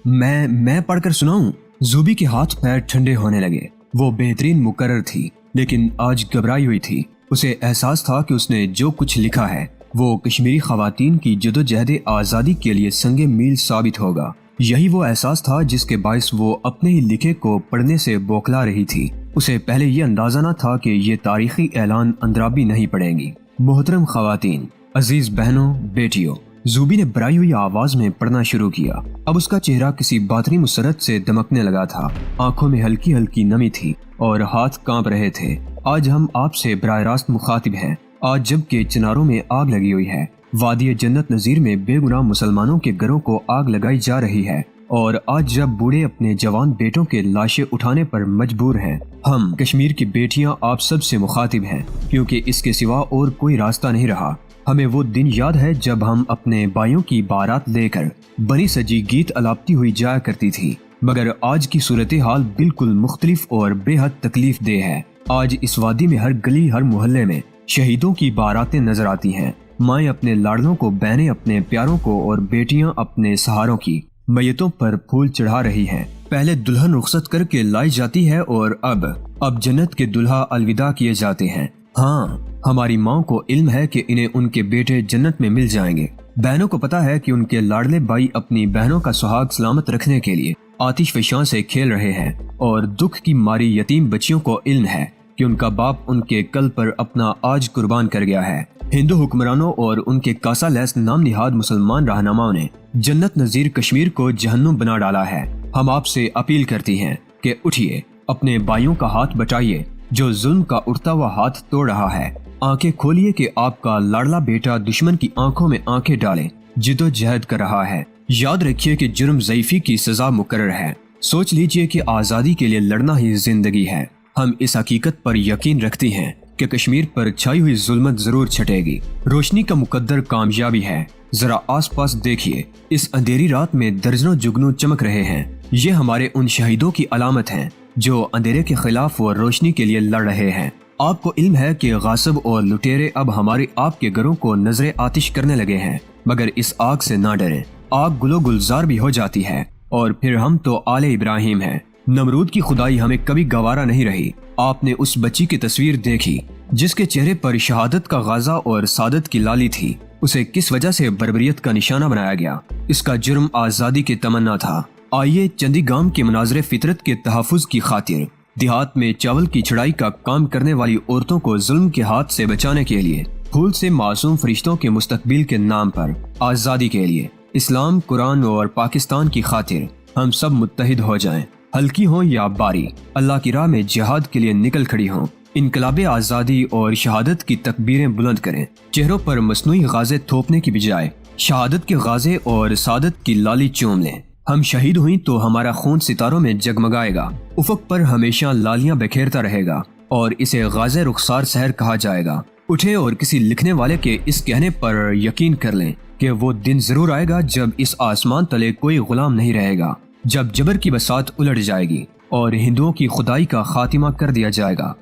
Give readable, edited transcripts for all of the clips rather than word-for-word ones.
मैं पढ़कर सुनाऊं? ज़ूबी के हाथ पैर ठंडे होने लगे। वो बेहतरीन मुकर्रर थी, लेकिन आज घबराई हुई थी। उसे एहसास था कि उसने जो कुछ लिखा है वो कश्मीरी खवातीन की जदोजहद आज़ादी के लिए संगे मील साबित होगा। यही वो एहसास था जिसके बायस वो अपने ही लिखे को पढ़ने से बौखला रही थी। उसे पहले ये अंदाजा न था कि ये तारीखी ऐलान अंदराबी नहीं पड़ेंगी। मोहतरम खवातीन, अजीज बहनों, बेटियों, ज़ूबी ने भराई हुई आवाज में पढ़ना शुरू किया। अब उसका चेहरा किसी बातनी मुसरत से दमकने लगा था। आंखों में हल्की हल्की नमी थी और हाथ कांप रहे थे। आज हम आपसे बराह रास्त मुखातिब हैं। आज जब के चिनारों में आग लगी हुई है, वादी जन्नत नजीर में बेगुनाह मुसलमानों के घरों को आग लगाई जा रही है, और आज जब बूढ़े अपने जवान बेटों के लाशें उठाने पर मजबूर हैं, हम कश्मीर की बेटियां आप सब से मुखातिब हैं, क्योंकि इसके सिवा और कोई रास्ता नहीं रहा। हमें वो दिन याद है जब हम अपने भाइयों की बारात लेकर बनी सजी गीत अलापती हुई जाया करती थी, मगर आज की सूरत हाल बिल्कुल मुख्तलिफ और बेहद तकलीफ दे है। आज इस वादी में हर गली हर मोहल्ले में शहीदों की बारातें नजर आती हैं। माएँ अपने लाडलों को, बहनें अपने प्यारों को और बेटियां अपने सहारों की मैयतों पर फूल चढ़ा रही हैं। पहले दुल्हन रुखसत करके लाई जाती है और अब जन्नत के दुल्हा अलविदा किए जाते हैं। हाँ, हमारी माँ को इल्म है कि इन्हें उनके बेटे जन्नत में मिल जाएंगे। बहनों को पता है कि उनके लाडले भाई अपनी बहनों का सुहाग सलामत रखने के लिए आतिश फशां से खेल रहे हैं, और दुख की मारी यतीम बच्चियों को इल्म है कि उनका बाप उनके कल पर अपना आज कुर्बान कर गया है। हिंदू हुक्मरानों और उनके कासा लैस नाम निहाद मुसलमान रहनुमाओं ने जन्नत नजीर कश्मीर को जहन्नुम बना डाला है। हम आपसे अपील करती हैं कि उठिए, अपने भाइयों का हाथ बटाइए जो जुल्म का उड़ता हुआ हाथ तोड़ रहा है। आंखें खोलिए कि आपका लाडला बेटा दुश्मन की आंखों में आंखें डाले जिदोजहद कर रहा है। याद रखिए कि जुर्म ज़ईफी की सजा मुकर्रर है। सोच लीजिए कि आज़ादी के लिए लड़ना ही जिंदगी है। हम इस हकीकत पर यकीन रखती हैं कि कश्मीर पर छाई हुई जुल्मत जरूर छटेगी। रोशनी का मुकद्दर कामयाबी है। जरा आसपास देखिए, इस अंधेरी रात में दर्जनों जुगनू चमक रहे हैं। ये हमारे उन शहीदों की अलामत हैं जो अंधेरे के खिलाफ और रोशनी के लिए लड़ रहे हैं। आपको इल्म है कि गासिब और लुटेरे अब हमारे आपके घरों को नजरे आतिश करने लगे हैं, मगर इस आग से ना डरें। आग गुलो गुलजार भी हो जाती है, और फिर हम तो आले इब्राहिम हैं। नमरूद की खुदाई हमें कभी गवारा नहीं रही। आपने उस बच्ची की तस्वीर देखी जिसके चेहरे पर शहादत का गाजा और सादत की लाली थी। उसे किस वजह से बर्बरियत का निशाना बनाया गया? इसका जुर्म आज़ादी की तमन्ना था। आइए चंदीगाम के मनाजरे फितरत के तहफ़्फ़ुज़ की खातिर देहात में चावल की छड़ाई का काम करने वाली औरतों को जुल्म के हाथ से बचाने के लिए, फूल से मासूम फरिश्तों के मुस्तकबिल के नाम पर, आज़ादी के लिए, इस्लाम, कुरान और पाकिस्तान की खातिर हम सब मुत्तहिद हो जाएं। हल्की हो या बारी, अल्लाह की राह में जिहाद के लिए निकल खड़ी हों। इनकलाबे आज़ादी और शहादत की तकबीरें बुलंद करें। चेहरों पर मसनूई गाजे थोपने की बजाय शहादत के गाजे और सादत की लाली चूम लें। हम शहीद हुई तो हमारा खून सितारों में जगमगाएगा, उफक पर हमेशा लालियां बिखेरता रहेगा, और इसे गाजे रुखसार शहर कहा जाएगा। उठे और किसी लिखने वाले के इस कहने पर यकीन कर लें कि वो दिन जरूर आएगा जब इस आसमान तले कोई गुलाम नहीं रहेगा, जब जबर की बसात उलट जाएगी और हिंदुओं की खुदाई का खातिमा कर दिया जाएगा।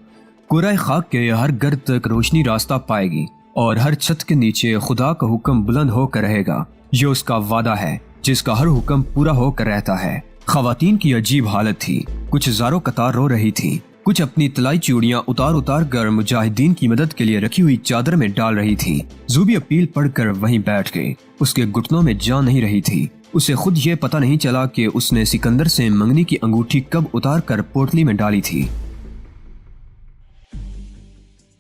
कुराए खाक के हर घर तक रोशनी रास्ता पाएगी और हर छत के नीचे खुदा का हुक्म बुलंद होकर रहेगा। ये उसका वादा है जिसका हर हुक्म पूरा होकर रहता है। खवातीन की अजीब हालत थी। कुछ ज़ारो कतार रो रही थी, कुछ अपनी तलाई चूड़ियां उतार उतार कर मुजाहिदीन की मदद के लिए रखी हुई चादर में डाल रही थी। ज़ूबी अपील पढ़कर वहीं बैठ गई। उसके घुटनों में जान नहीं रही थी। उसे खुद ये पता नहीं चला कि उसने सिकंदर से मंगनी की अंगूठी कब उतार कर पोटली में डाली थी।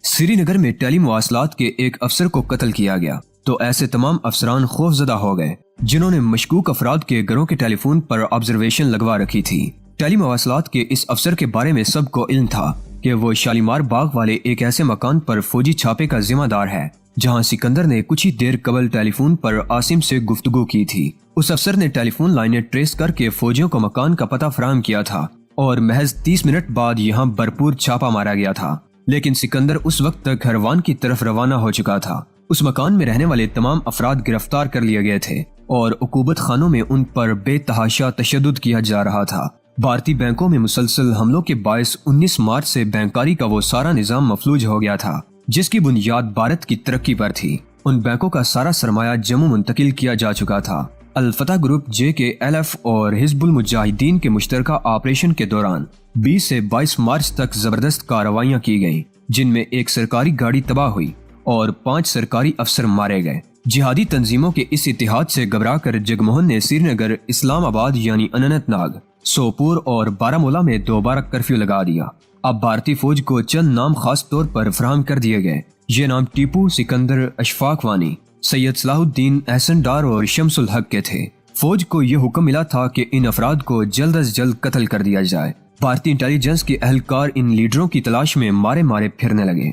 श्रीनगर में टेलीमुवासलात के एक अफसर को कत्ल किया गया तो ऐसे तमाम अफसरान खौफजदा हो गए जिन्होंने मशकूक अफराद के घरों के टेलीफोन पर ऑब्जर्वेशन लगवा रखी थी। टेलीमुवासलात के इस अफसर के बारे में सबको इल्म था कि वो शालीमार बाग वाले एक ऐसे मकान पर फौजी छापे का जिम्मेदार है जहां सिकंदर ने कुछ ही देर कबल टेलीफोन पर आसिम से गुफ्तगू की थी। उस अफसर ने टेलीफोन लाइनें ट्रेस करके फौजियों को मकान का पता फराहम किया था और महज 30 मिनट बाद यहाँ भरपूर छापा मारा गया था। लेकिन सिकंदर उस वक्त तक हरवान की तरफ रवाना हो चुका था। उस मकान में रहने वाले तमाम अफराद गिरफ्तार कर लिए गए थे और उकूबत खानों में उन पर बेतहाशा तशद्दुद किया जा रहा था। भारतीय बैंकों में मुसलसल हमलों के बायस 19 मार्च से बैंकारी का वो सारा निजाम मफलूज हो गया था जिसकी बुनियाद भारत की तरक्की पर थी। उन बैंकों का सारा सरमाया जम्मू मुंतकिल किया जा चुका था। الفتح گروپ JKLF اور حزب المجاہدین کے مشترکہ آپریشن کے دوران 20 سے 22 مارچ تک زبردست کارروائیاں کی گئیں، جن میں ایک سرکاری گاڑی تباہ ہوئی اور 5 سرکاری افسر مارے گئے۔ جہادی تنظیموں کے اس اتحاد سے گھبرا کر جگموہن نے سری نگر، اسلام آباد یعنی اننت ناگ، سوپور اور بارامولہ میں دوبارہ کرفیو لگا دیا۔ اب بھارتی فوج کو چند نام خاص طور پر فراہم کر دیے گئے۔ یہ نام ٹیپو، سکندر، اشفاق وانی، سید صلاح الدین، احسن ڈار اور شمس الحق کے تھے۔ فوج کو یہ حکم ملا تھا کہ ان افراد کو جلد از جلد قتل کر دیا جائے۔ بھارتی انٹیلیجنس کے اہلکار ان لیڈروں کی تلاش میں مارے مارے پھرنے لگے۔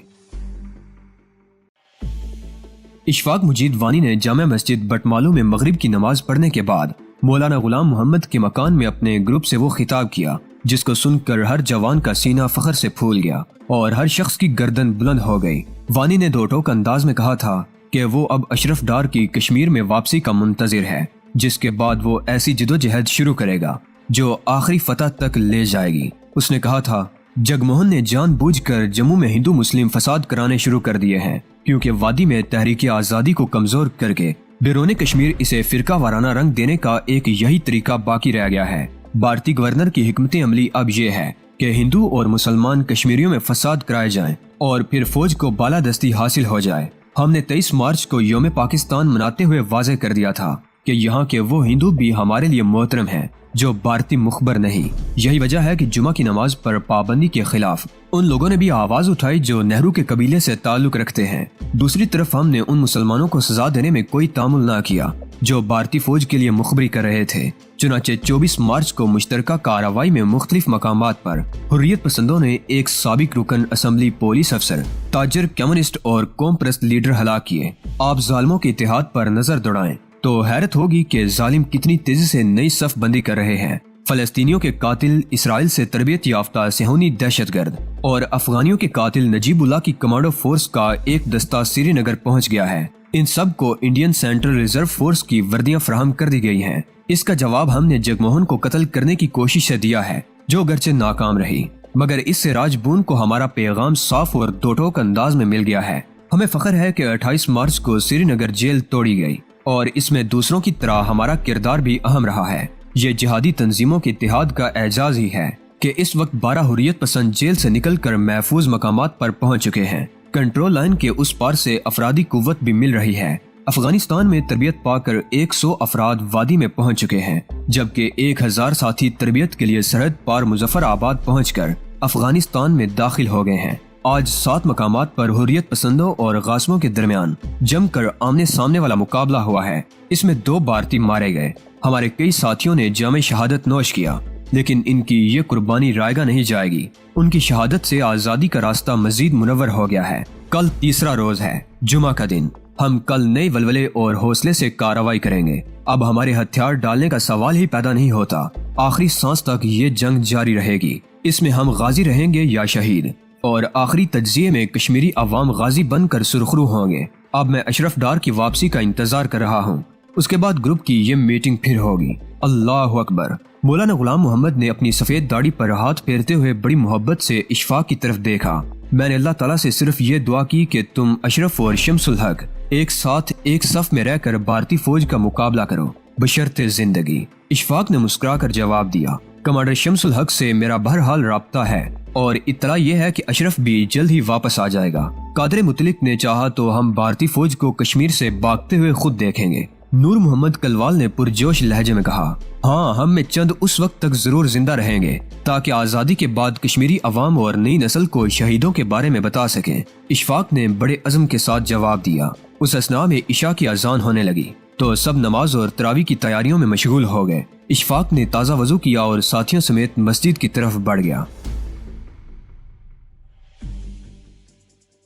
اشفاق مجید وانی نے جامع مسجد بٹمالو میں مغرب کی نماز پڑھنے کے بعد مولانا غلام محمد کے مکان میں اپنے گروپ سے وہ خطاب کیا جس کو سن کر ہر جوان کا سینہ فخر سے پھول گیا اور ہر شخص کی گردن بلند ہو گئی۔ وانی نے دو ٹوک انداز میں کہا تھا کہ وہ اب اشرف ڈار کی کشمیر میں واپسی کا منتظر ہے، جس کے بعد وہ ایسی جدوجہد شروع کرے گا جو آخری فتح تک لے جائے گی۔ اس نے کہا تھا، جگموہن نے جان بوجھ کر جموں میں ہندو مسلم فساد کرانے شروع کر دیے ہیں، کیونکہ وادی میں تحریک آزادی کو کمزور کر کے بیرون کشمیر اسے فرقہ وارانہ رنگ دینے کا ایک یہی طریقہ باقی رہ گیا ہے۔ بھارتی گورنر کی حکمت عملی اب یہ ہے کہ ہندو اور مسلمان کشمیریوں میں فساد کرائے جائیں اور پھر فوج کو بالادستی حاصل ہو جائے۔ ہم نے 23 مارچ کو یوم پاکستان مناتے ہوئے واضح کر دیا تھا کہ یہاں کے وہ ہندو بھی ہمارے لیے محترم ہیں جو بھارتی مخبر نہیں۔ یہی وجہ ہے کہ جمعہ کی نماز پر پابندی کے خلاف ان لوگوں نے بھی آواز اٹھائی جو نہرو کے قبیلے سے تعلق رکھتے ہیں۔ دوسری طرف ہم نے ان مسلمانوں کو سزا دینے میں کوئی تعامل نہ کیا جو بھارتی فوج کے لیے مخبری کر رہے تھے۔ چنانچہ 24 مارچ کو مشترکہ کارروائی میں مختلف مقامات پر حریت پسندوں نے ایک سابق رکن اسمبلی، پولیس افسر، تاجر، کمیونسٹ اور قوم پرست لیڈر ہلاک کیے۔ آپ ظالموں کے اتحاد پر نظر دوڑائیں تو حیرت ہوگی کہ ظالم کتنی تیزی سے نئی صف بندی کر رہے ہیں۔ فلسطینیوں کے قاتل اسرائیل سے تربیت یافتہ صہیونی دہشت گرد اور افغانیوں کے قاتل نجیب اللہ کی کمانڈو فورس کا ایک دستہ سری نگر پہنچ گیا ہے۔ ان سب کو انڈین سینٹرل ریزرو فورس کی وردیاں فراہم کر دی گئی ہیں۔ اس کا جواب ہم نے جگموہن کو قتل کرنے کی کوشش سے دیا ہے، جو اگرچہ ناکام رہی، مگر اس سے راج بون کو ہمارا پیغام صاف اور دو ٹوک انداز میں مل گیا ہے۔ ہمیں فخر ہے کہ 28 مارچ کو سری نگر جیل توڑی گئی اور اس میں دوسروں کی طرح ہمارا کردار بھی اہم رہا ہے۔ یہ جہادی تنظیموں کے اتحاد کا اعزاز ہی ہے کہ اس وقت 12 حریت پسند جیل سے نکل کر محفوظ مقامات پر پہنچ چکے ہیں۔ کنٹرول لائن کے اس پار سے افرادی قوت بھی مل رہی ہے۔ افغانستان میں تربیت پا کر 100 افراد وادی میں پہنچ چکے ہیں، جبکہ 1000 ساتھی تربیت کے لیے سرحد پار مظفر آباد پہنچ کر افغانستان میں داخل ہو گئے ہیں۔ آج 7 مقامات پر حریت پسندوں اور غاصبوں کے درمیان جم کر آمنے سامنے والا مقابلہ ہوا ہے۔ اس میں 2 بھارتی مارے گئے۔ ہمارے کئی ساتھیوں نے جام شہادت نوش کیا، لیکن ان کی یہ قربانی رائے گاہ نہیں جائے گی۔ ان کی شہادت سے آزادی کا راستہ مزید منور ہو گیا ہے۔ کل تیسرا روز ہے، جمعہ کا دن۔ ہم کل نئے ولولے اور حوصلے سے کارروائی کریں گے۔ اب ہمارے ہتھیار ڈالنے کا سوال ہی پیدا نہیں ہوتا۔ آخری سانس تک یہ جنگ جاری رہے گی۔ اس میں ہم غازی رہیں گے یا شہید، اور آخری تجزیے میں کشمیری عوام غازی بن کر سرخرو ہوں گے۔ اب میں اشرف ڈار کی واپسی کا انتظار کر رہا ہوں۔ اس کے بعد گروپ کی یہ میٹنگ پھر ہوگی۔ اللہ اکبر۔ مولانا غلام محمد نے اپنی سفید داڑھی پر ہاتھ پھیرتے ہوئے بڑی محبت سے اشفاق کی طرف دیکھا۔ میں نے اللہ تعالیٰ سے صرف یہ دعا کی کہ تم اشرف اور شمس الحق ایک ساتھ ایک صف میں رہ کر بھارتی فوج کا مقابلہ کرو بشرط زندگی۔ اشفاق نے مسکرا کر جواب دیا، کمانڈر شمس الحق سے میرا بہرحال رابطہ ہے اور اطلاع یہ ہے کہ اشرف بھی جلد ہی واپس آ جائے گا۔ قادر مطلق نے چاہا تو ہم بھارتی فوج کو کشمیر سے بھاگتے ہوئے خود دیکھیں گے۔ نور محمد کلوال نے پرجوش لہجے میں کہا، ہاں، ہم میں چند اس وقت تک ضرور زندہ رہیں گے تاکہ آزادی کے بعد کشمیری عوام اور نئی نسل کو شہیدوں کے بارے میں بتا سکیں۔ اشفاق نے بڑے عزم کے ساتھ جواب دیا۔ اس اثناء میں عشاء کی اذان ہونے لگی تو سب نماز اور تراویح کی تیاریوں میں مشغول ہو گئے۔ اشفاق نے تازہ وضو کیا اور ساتھیوں سمیت مسجد کی طرف بڑھ گیا۔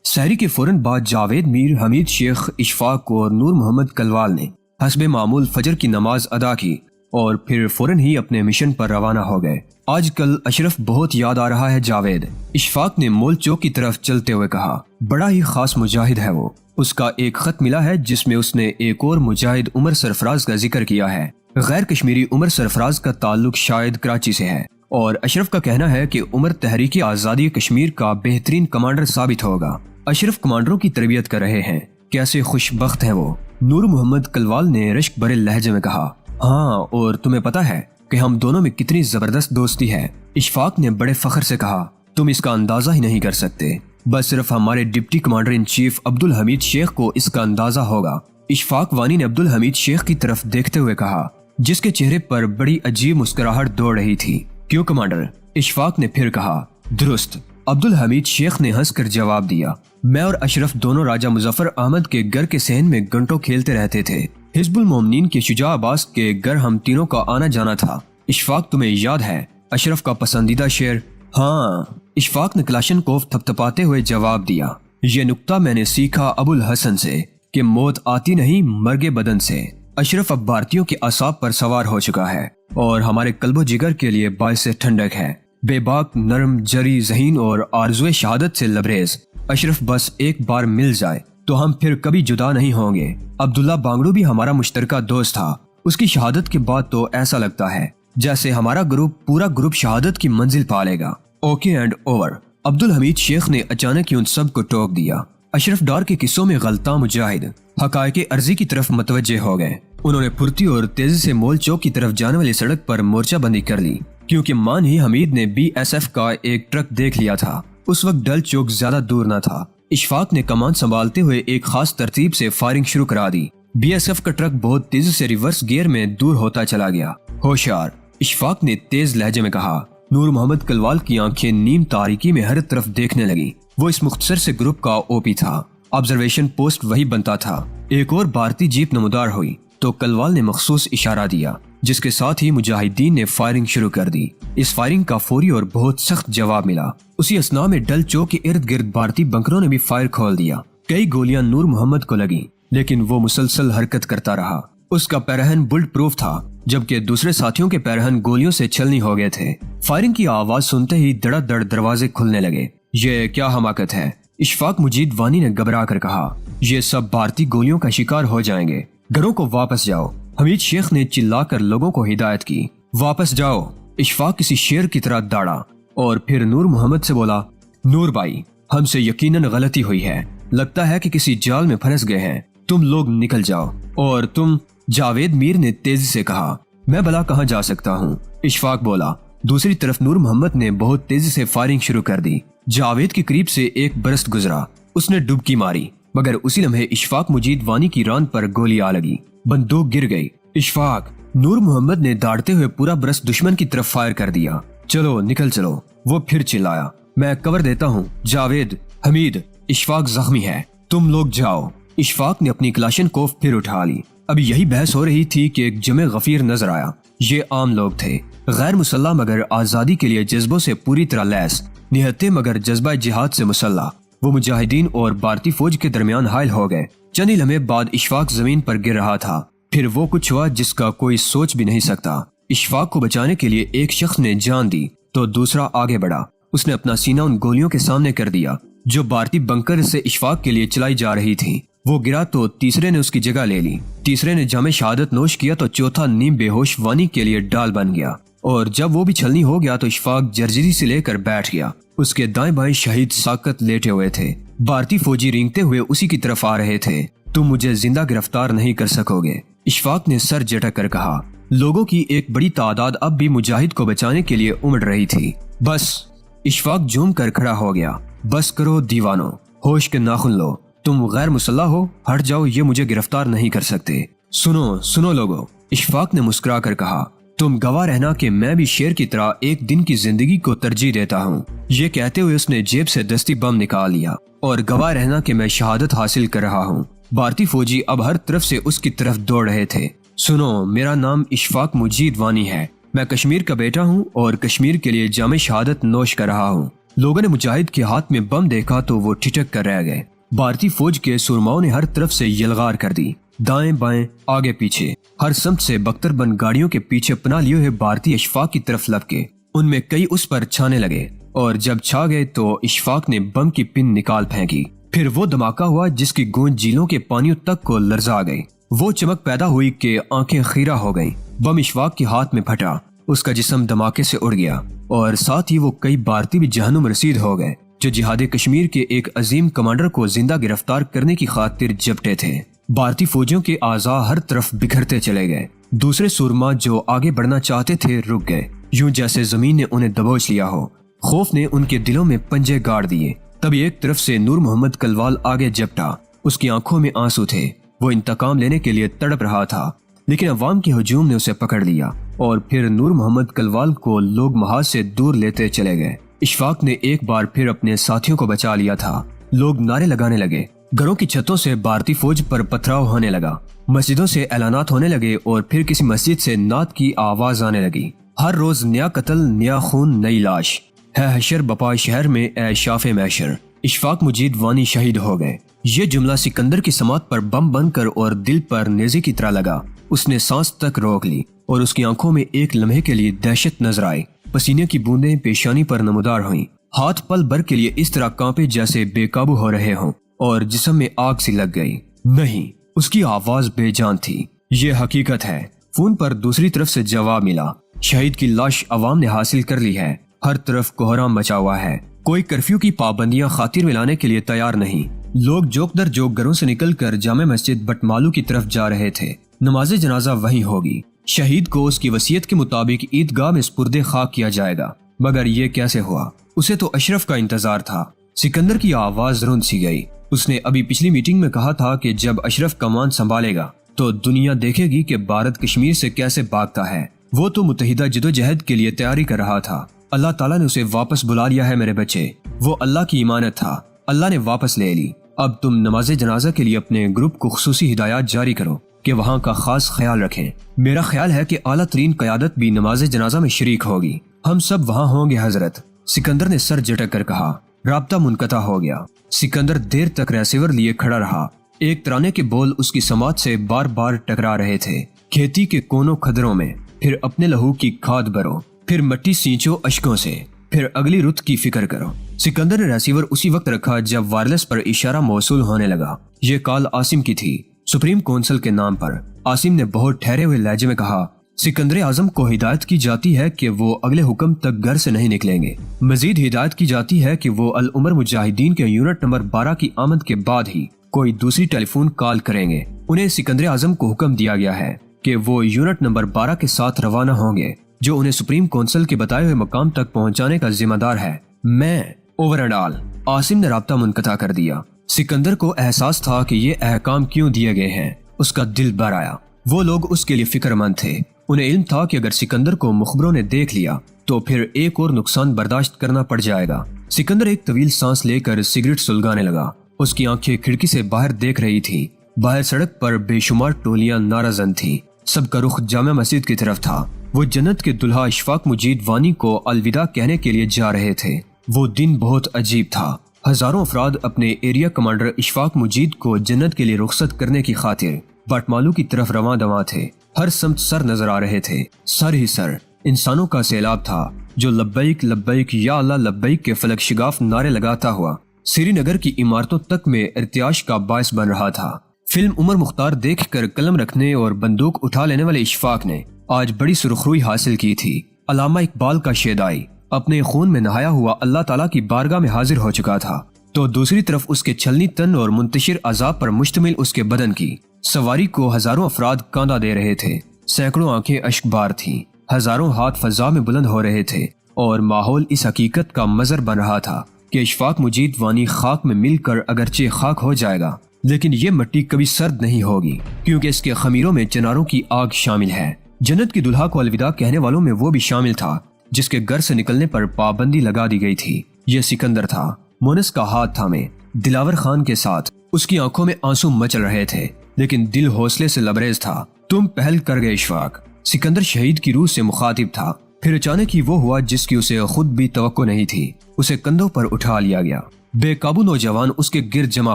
سحری کے فوراً بعد جاوید میر، حمید شیخ، اشفاق اور نور محمد کلوال نے حسب معمول فجر کی نماز ادا کی اور پھر فوراً ہی اپنے مشن پر روانہ ہو گئے۔ آج کل اشرف بہت یاد آ رہا ہے جاوید، اشفاق نے مول چوک کی طرف چلتے ہوئے کہا۔ بڑا ہی خاص مجاہد ہے وہ۔ اس کا ایک خط ملا ہے جس میں اس نے ایک اور مجاہد عمر سرفراز کا ذکر کیا ہے۔ غیر کشمیری عمر سرفراز کا تعلق شاید کراچی سے ہے اور اشرف کا کہنا ہے کہ عمر تحریک آزادی کشمیر کا بہترین کمانڈر ثابت ہوگا۔ اشرف کمانڈروں کی تربیت کر رہے ہیں، کیسے خوش بخت ہیں وہ۔ نور محمد کلوال نے رشک بھرے لہجے میں کہا، हाँ, और तुम्हें पता है कि हम दोनों में कितनी जबरदस्त दोस्ती है। इशफाक ने बड़े फख्र से कहा, तुम इसका अंदाजा ही नहीं कर सकते। बस सिर्फ हमारे deputy commander in chief Abdul Hamid Sheikh को इसका अंदाजा होगा। इशफाक वानी ने अब्दुल हमीद शेख की तरफ देखते हुए कहा, जिसके चेहरे पर बड़ी अजीब मुस्कुराहट दौड़ रही थी। क्यों कमांडर? इशफाक ने फिर कहा। दुरुस्त, अब्दुल हमीद शेख ने हंसकर जवाब दिया। मैं और अशरफ दोनों राजा मुजफ्फर अहमद के घर के सहन में घंटों खेलते रहते थे। हिजबुल मोमिनीन के शुजा अब्बास के घर हम तीनों का आना जाना था। इशफाक, तुम्हें याद है अशरफ का पसंदीदा शेर? हाँ, इशफाक ने क्लाशनकोफ थपथपाते हुए जवाब दिया। ये नुक्ता मैंने सीखा अबुल हसन से कि मौत आती नहीं मर्गे बदन से। अशरफ अब भारतीयों के असाब पर सवार हो चुका है और हमारे कल्बो जिगर के लिए बाइस ठंडक है। बेबाक, नरम, जरी, ज़हीन और आरज़ुए शहादत से लबरेज। अशरफ बस एक बार मिल जाए तो हम फिर कभी जुदा नहीं होंगे। अब्दुल्ला बांगड़ू भी हमारा मुश्तरका दोस्त था। उसकी शहादत के बाद तो ऐसा लगता है जैसे हमारा पूरा ग्रुप शहादत की मंजिल पा लेगा। Okay and over. Abdul Hamid Sheikh ने अचानक उन सब को टोक दिया। अशरफ डार के किस्सों में गलता मुजाहिद हकायके अर्जी की तरफ मुतवज्जे हो गए। उन्होंने फुर्ती और तेजी से मोल चौक की तरफ जाने वाली सड़क पर मोर्चाबंदी कर ली, क्योंकि मान ही हमीद ने BSF का एक ट्रक देख लिया था। उस वक्त डल चौक ज्यादा दूर न था। इशफाक ने कमान संभालते हुए एक खास तरतीब से फायरिंग शुरू करा दी। BSF का ट्रक बहुत तेजी से रिवर्स गियर में दूर होता चला गया। होशियार, इशफाक ने तेज लहजे में कहा। नूर मोहम्मद कलवाल की आंखें नीम तारीकी में हर तरफ देखने लगी। वो इस मुख्तसर से ग्रुप का OP था। ऑब्जर्वेशन पोस्ट वही बनता था। एक और भारतीय जीप नमूदार हुई तो कलवाल ने मखसूस इशारा दिया, जिसके साथ ही मुजाहिदीन ने फायरिंग शुरू कर दी। इस फायरिंग का फौरी और बहुत सख्त जवाब मिला। उसी असना में डल चौक के इर्द गिर्द भारतीय बंकरों ने भी फायर खोल दिया। कई गोलियां नूर मोहम्मद को लगी, लेकिन वो मुसलसल हरकत करता रहा। उसका पैरहन बुलेट प्रूफ था, जबकि दूसरे साथियों के पैरहन गोलियों से छलनी हो गए थे। फायरिंग की आवाज सुनते ही धड़ाधड़ दरवाजे खुलने लगे। ये क्या हमाकत है? इशफाक मुजीद वानी ने घबरा कर कहा। ये सब भारतीय गोलियों का शिकार हो जाएंगे। घरों को वापस जाओ। हमीद शेख ने चिल्लाकर लोगों को हिदायत की। वापस जाओ। इशफाक किसी शेर की तरह दौड़ा और फिर नूर मोहम्मद से बोला, नूर भाई, हमसे यकीनन गलती हुई है। लगता है कि किसी जाल में फंस गए हैं। तुम लोग निकल जाओ। और तुम? जावेद मीर ने तेजी से कहा। मैं भला कहाँ जा सकता हूँ? इशफाक बोला। दूसरी तरफ नूर मोहम्मद ने बहुत तेजी से फायरिंग शुरू कर दी। जावेद के करीब से एक बरस्त गुजरा। उसने डुबकी मारी, मगर उसी लम्हे इशफाक मुजीद वानी की रान पर गोली आ लगी। बंदूक गिर गई। इशफाक, नूर मोहम्मद ने दाड़ते हुए पूरा बरस दुश्मन की तरफ फायर कर दिया। चलो निकल चलो। वो फिर चिल्लाया। मैं कवर देता हूँ। जावेद, हमीद, इशफाक जख्मी है, तुम लोग जाओ। इशफाक ने अपनी क्लाशनकोफ फिर उठा ली। अब यही बहस हो रही थी कि एक जमे गफीर नजर आया। ये आम लोग थे, गैर मुसल्ला मगर आजादी के लिए जज्बों से पूरी तरह लैस, निहत्ते मगर जज्बा जिहाद से मुसल्ला। वो मुजाहिदीन और भारतीय फौज के दरमियान हायल हो गए। चंद ही लम्हे बाद इशफाक जमीन पर गिर रहा था। फिर वो कुछ हुआ जिसका कोई सोच भी नहीं सकता। इशफाक को बचाने के लिए एक शख्स ने जान दी तो दूसरा आगे बढ़ा। उसने अपना सीना उन गोलियों के सामने कर दिया जो भारतीय बंकर से इशफाक के लिए चलाई जा रही थी। वो गिरा तो तीसरे ने उसकी जगह ले ली। तीसरे ने जामे शहादत नोश किया तो चौथा नीम बेहोश वानी के लिए डाल बन गया। और जब वो भी छलनी हो गया तो इशफाक जर्जरी से लेकर बैठ गया। उसके दाएं बाएं शहीद साकत लेटे हुए थे। भारतीय फौजी रेंगते हुए उसी की तरफ आ रहे थे। तुम मुझे जिंदा गिरफ्तार नहीं कर सकोगे, इशफाक ने सर झटक कर कहा। लोगों की एक बड़ी तादाद अब भी मुजाहिद को बचाने के लिए उमड़ रही थी। बस, इशफाक झूम कर खड़ा हो गया। बस करो दीवानों, होश के नाखुन लो। तुम गैर मुसल्ला हो, हट जाओ, ये मुझे गिरफ्तार नहीं कर सकते। सुनो सुनो लोगों, इशफाक ने मुस्कुरा कर कहा। तुम गवाह रहना कि मैं भी शेर की तरह एक दिन की जिंदगी को तरजीह देता हूँ। ये कहते हुए उसने जेब से दस्ती बम निकाल लिया। और गवाह रहना कि मैं शहादत हासिल कर रहा हूँ। भारतीय फौजी अब हर तरफ से उसकी तरफ दौड़ रहे थे। सुनो, मेरा नाम इशफाक मुजीद वानी है। मैं कश्मीर का बेटा हूँ और कश्मीर के लिए जामे शहादत नोश कर रहा हूँ। लोगों ने मुजाहिद के हाथ में बम देखा तो वो ठिठक कर रह गए। भारतीय फौज के सुरमाओं ने हर तरफ से यलगार कर दी। दाएं बाएं, आगे पीछे, हर समत से बख्तरबंद गाड़ियों के पीछे पनाह लिए हुए भारतीय इशफाक की तरफ लपके। उनमें कई उस पर छाने लगे और जब छा गए तो इशफाक ने बम की पिन निकाल फेंकी। फिर वो धमाका हुआ जिसकी गूंज झीलों के पानियों तक को लरजा गई। वो चमक पैदा हुई कि आंखें खीरा हो गईं। बम इशफाक के हाथ में फटा, उसका जिस्म धमाके से उड़ गया और साथ ही वो कई भारतीय भी जहन्नुम रसीद हो गए जो जिहाद कश्मीर के एक अजीम कमांडर को जिंदा गिरफ्तार करने की खातिर जपटे थे। भारतीय फौजियों के आज़ा हर तरफ बिखरते चले गए। दूसरे सुरमा जो आगे बढ़ना चाहते थे रुक गए, यूं जैसे जमीन ने उन्हें दबोच लिया हो। खौफ ने उनके दिलों में पंजे गाड़ दिए। तभी एक तरफ से नूर मोहम्मद कलवाल आगे झपटा। उसकी आंखों में आंसू थे। वो इंतकाम लेने के लिए तड़प रहा था, लेकिन अवाम के हुजूम ने उसे पकड़ लिया और फिर नूर मोहम्मद कलवाल को लोग महाज से दूर लेते चले गए। इशफाक ने एक बार फिर अपने साथियों को बचा लिया था। लोग नारे लगाने लगे। घरों की छतों से भारतीय फौज पर पथराव होने लगा। मस्जिदों से ऐलानात होने लगे और फिर किसी मस्जिद से नात की आवाज आने लगी। हर रोज नया कत्ल, नया खून, नई लाश। है हशर बपा शहर में ए शाफे मैशर। इशफाक मुजीद वानी शहीद हो गए। ये जुमला सिकंदर की समात पर बम बनकर और दिल पर नेज़े की तरह लगा। उसने सांस तक रोक ली और उसकी आंखों में एक लम्हे के लिए दहशत नजर आई। पसीने की बूंदें पेशानी पर नमूदार हुईं। हाथ पल भर के लिए इस तरह कांपे जैसे बेकाबू हो रहे हों और जिस्म में आग सी लग गई। नहीं, उसकी आवाज बेजान थी। ये हकीकत है। फोन पर दूसरी तरफ से जवाब मिला। शहीद की लाश अवाम ने हासिल कर ली है। हर तरफ कोहराम मचा हुआ है। कोई कर्फ्यू की पाबंदियां खातिर में लाने के लिए तैयार नहीं। लोग जोक दर जोक घरों से निकलकर जामे मस्जिद बटमालू की तरफ जा रहे थे। नमाज जनाजा वहीं होगी। शहीद को उसकी वसीयत के मुताबिक ईदगाह में स्पुर्दे खाक किया जाएगा। मगर ये कैसे हुआ? उसे तो अशरफ का इंतजार था। सिकंदर की आवाज रुंध सी गई। उसने अभी पिछली मीटिंग में कहा था कि जब अशरफ कमान संभालेगा तो दुनिया देखेगी कि भारत कश्मीर से कैसे भागता है। वो तो मुत्तहिदा जदोजहद के लिए तैयारी कर रहा था। अल्लाह ताला ने उसे वापस बुला लिया है मेरे बच्चे। वो अल्लाह की इमानत था। अल्लाह ने वापस ले ली। अब तुम नमाज जनाजा के लिए अपने ग्रुप को खुसूसी हिदायत जारी करो कि वहाँ का खास ख्याल रखें। मेरा ख्याल है कि आला तरीन क़यादत भी नमाज जनाजा में शरीक होगी। हम सब वहाँ होंगे हजरत। सिकंदर ने सर झटक कर कहा। राब्ता मुनक़ता हो गया। सिकंदर देर तक रिसीवर लिए खड़ा रहा। एक तराने के बोल उसकी समात से बार बार टकरा रहे थे। खेती के कोनों खदरों में, फिर अपने लहू की खाद भरो, फिर मिट्टी सींचो अशकों से, फिर अगली रुत की फिक्र करो। सिकंदर ने रिसीवर उसी वक्त रखा जब वायरलेस पर इशारा मौसूल होने लगा। ये कॉल आसिम की थी, सुप्रीम कौंसिल के नाम पर। आसिम ने बहुत ठहरे हुए लहजे में कहा, सिकंदर आजम को हिदायत की जाती है कि वो अगले हुक्म तक घर से नहीं निकलेंगे। मजीद हिदायत की जाती है कि वो अल उमर मुजाहिदीन के यूनिट नंबर 12 की आमद के बाद ही कोई दूसरी टेलीफोन कॉल करेंगे। उन्हें सिकंदर आजम को हुक्म दिया गया है कि वो यूनिट नंबर 12 के साथ रवाना होंगे, जो उन्हें सुप्रीम कौंसिल के बताए हुए मकाम तक पहुंचाने का जिम्मेदार है। मैं ओवर एंड ऑल। आसिम ने राब्ता मुनक़ता कर दिया। सिकंदर को एहसास था कि ये अहकाम क्यों दिए गए हैं। उसका दिल भर आया। वो लोग उसके लिए फिक्रमंद थे। उन्हें इल्म था कि अगर सिकंदर को मुखबरों ने देख लिया तो फिर एक और नुकसान बर्दाश्त करना पड़ जाएगा। सिकंदर एक तवील सांस लेकर सिगरेट सुलगाने लगा। उसकी आंखें खिड़की से बाहर देख रही थी। बाहर सड़क पर बेशुमार टोलियां नाराजन थी। सबका रुख जामा मस्जिद की तरफ था। वो जन्नत के दुल्हा इशफाक मुजीद वानी को अलविदा कहने के लिए जा रहे थे। वो दिन बहुत अजीब था। हजारों अफराद अपने एरिया कमांडर इशफाक मुजीद को जन्नत के लिए रुखसत करने की खातिर बटमालू की तरफ रवां दवा थे। हर समत सर नजर आ रहे थे। सर ही सर। इंसानों का सैलाब था जो लब्बैक लब्बैक या अल्लाह लब्बैक के फलक शिगाफ नारे लगाता हुआ श्रीनगर की इमारतों तक में इर्तियाश का बायस बन रहा था। फिल्म उमर मुख्तार देखकर कलम रखने और बंदूक उठा लेने वाले इशफाक ने आज बड़ी सुरखरुई हासिल की थी। अल्लामा इकबाल का शेदाई अपने खून में नहाया हुआ अल्लाह ताला की बारगाह में हाजिर हो चुका था, तो दूसरी तरफ उसके छलनी तन और मुंतशिर अजाब पर मुश्तमिल उसके बदन की सवारी को हजारों अफराद कांदा दे रहे थे। सैकड़ों आंखें अश्कबार थीं। हजारों हाथ फजा में बुलंद हो रहे थे और माहौल इस हकीकत का मजर बन रहा था कि इशफाक मुजीद वानी खाक में मिलकर अगरचे खाक हो जाएगा, लेकिन ये मिट्टी कभी सर्द नहीं होगी क्योंकि इसके खमीरों में चिनारों की आग शामिल है। जन्नत की दुल्हा को अलविदा कहने वालों में वो भी शामिल था जिसके घर से निकलने पर पाबंदी लगा दी गई थी। ये सिकंदर था। मोनस का हाथ थामे दिलावर खान के साथ उसकी आंखों में आंसू मचल रहे थे, लेकिन दिल हौसले से लबरेज था। तुम पहल कर गए इशफाक। सिकंदर शहीद की रूह से मुखातिब था। फिर अचानक ही वो हुआ जिसकी उसे खुद भी तवक्को नहीं थी। उसे कंधों पर उठा लिया गया। बेकाबू नौजवान उसके गिर्द जमा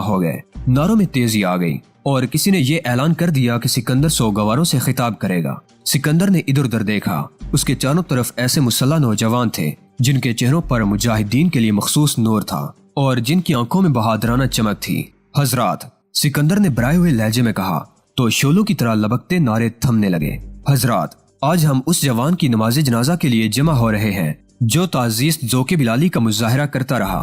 हो गए। नारों में तेजी आ गई और किसी ने ये ऐलान कर दिया कि सिकंदर सौगवारों से खिताब करेगा। सिकंदर ने इधर उधर देखा। उसके चारों तरफ ऐसे मुसल्लह नौजवान थे जिनके चेहरों पर मुजाहिदीन के लिए मखसूस नूर था और जिनकी आंखों में बहादुराना चमक थी। हजरात, सिकंदर ने बराए हुए लहजे में कहा तो शोलों की तरह लबकते नारे थमने लगे। हजरात, आज हम उस जवान की नमाज जनाजा के लिए जमा हो रहे हैं जो ताजीज जोके बिलाली का मुजाहिरा करता रहा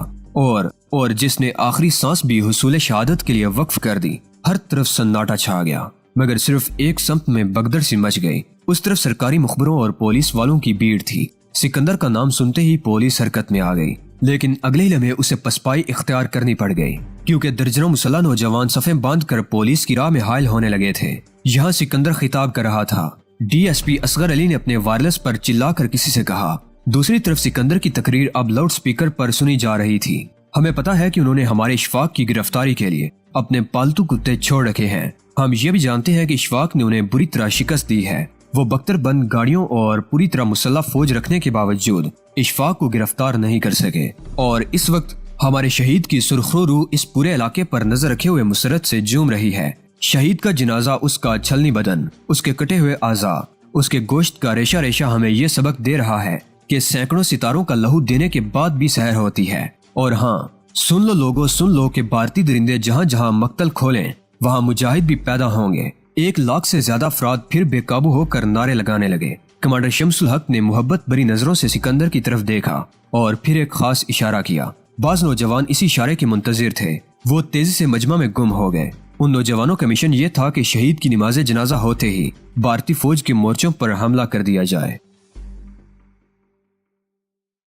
और जिसने आखिरी सांस भी हुसूल शहादत के लिए वक्फ कर दी। हर तरफ सन्नाटा छा गया। मगर सिर्फ एक सम्त में भगदड़ सी मच गई। उस तरफ सरकारी मुखबरों और पुलिस वालों की भीड़ थी। सिकंदर का नाम सुनते ही पुलिस हरकत में आ गई, लेकिन अगले ही लम्हे उसे पसपाई इख्तियार करनी पड़ गई, क्योंकि दर्जनों मुसल्लह नौजवान सफ़ें बांध कर पुलिस की राह में हायल होने लगे थे। यहाँ सिकंदर खिताब कर रहा था। DSP असगर अली ने अपने वायरलेस पर चिल्लाकर किसी से कहा। दूसरी तरफ सिकंदर की तकरीर अब लाउड स्पीकर पर सुनी जा रही थी। हमें पता है कि उन्होंने हमारे इशफाक की गिरफ्तारी के लिए अपने पालतू कुत्ते छोड़ रखे हैं। हम ये भी जानते हैं कि इशफाक ने उन्हें बुरी तरह शिकस्त दी है। वो बख्तर बंद गाड़ियों और पूरी तरह मुसल्लह फौज रखने के बावजूद इशफाक को गिरफ्तार नहीं कर सके, और इस वक्त हमारे शहीद की सुर्खरू रूह इस पूरे इलाके पर नजर रखे हुए मुसरत से झूम रही है। शहीद का जनाजा, उसका छलनी बदन, उसके कटे हुए आज़ा, उसके गोश्त का रेशा रेशा हमें ये सबक दे रहा है कि सैकड़ों सितारों का लहू देने के बाद भी सहर होती है। और हाँ, सुन लो लोगों, सुन लो कि भारतीय दरिंदे जहाँ जहाँ मक्तल खोलें वहाँ मुजाहिद भी पैदा होंगे। 1 लाख से ज्यादा अफराद फिर बेकाबू होकर नारे लगाने लगे। कमांडर शमसुल हक ने मोहब्बत भरी नजरों से सिकंदर की तरफ देखा और फिर एक खास इशारा किया। बाज नौजवान इसी इशारे के मुंतजिर थे। वो तेजी से मजमा में गुम हो गए। उन नौजवानों का मिशन ये था कि शहीद की नमाज जनाजा होते ही भारतीय फौज के मोर्चों पर हमला कर दिया जाए।